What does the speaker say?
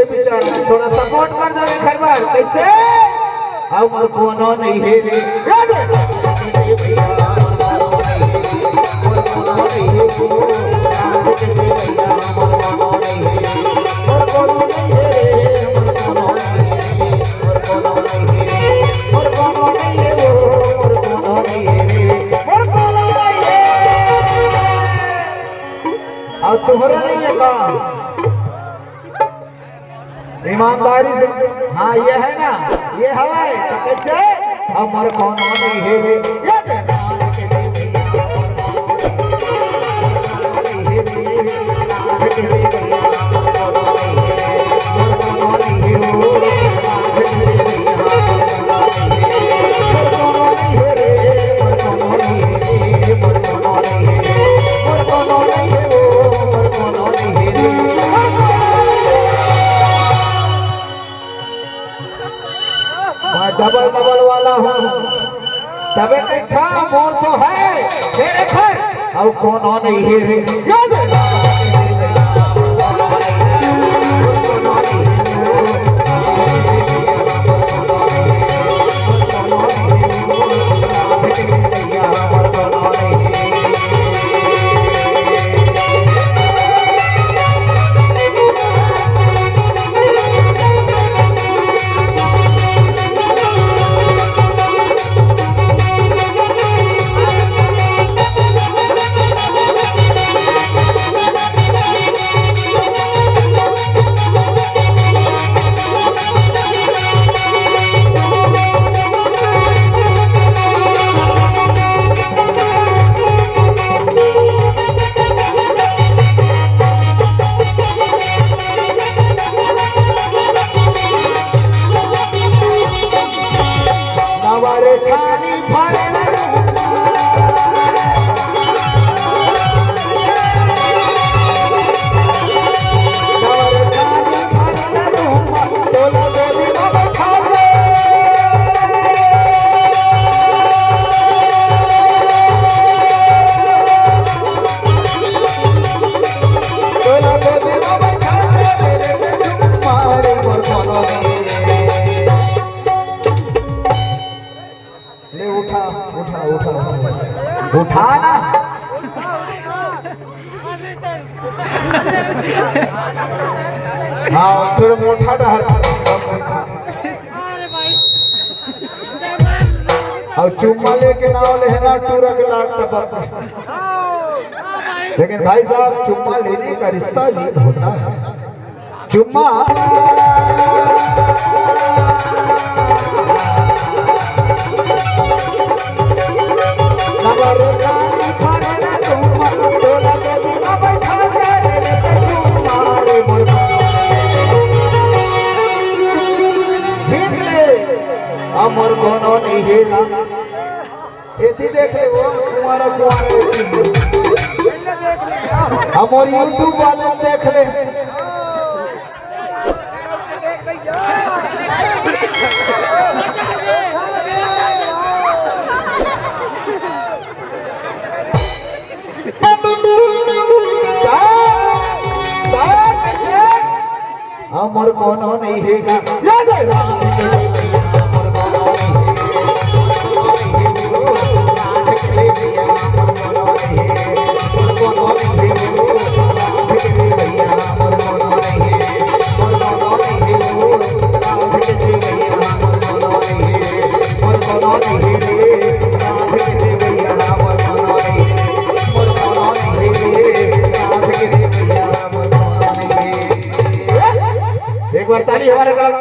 रे बेचारा थोड़ा सपोर्ट कर दे घर बार कैसे हमर कोनो नहीं है रे भैया हमर कोनो नहीं है को भैया हमर कोनो नहीं है हमर कोनो नहीं है हमर कोनो नहीं है हमर कोनो नहीं है हमर कोनो नहीं है हमर कोनो नहीं है हमर कोनो नहीं है अब तुम्हारा नहीं है काम ईमानदारी से हाँ ये है ना ये हवाए तो कैसे हमर कोनो नहीं है रे डबल डबल वाला हूँ तबे देखा मोर तो है मेरे घर अब कोनो नहीं है रे उठाना हाँ थोड़ा मोटा डहर और चुम्मा लेके नाव लेना टूरक लाट टपक लेकिन भाई साहब चुम्मा लेने का रिश्ता अजीब होता है चुम्मा हमर कोनो नहीं है एती देख ले वो कुमारा हमर यूट्यूब वाले देख ले हमर कोनो नहीं है एक बार ताली हमारे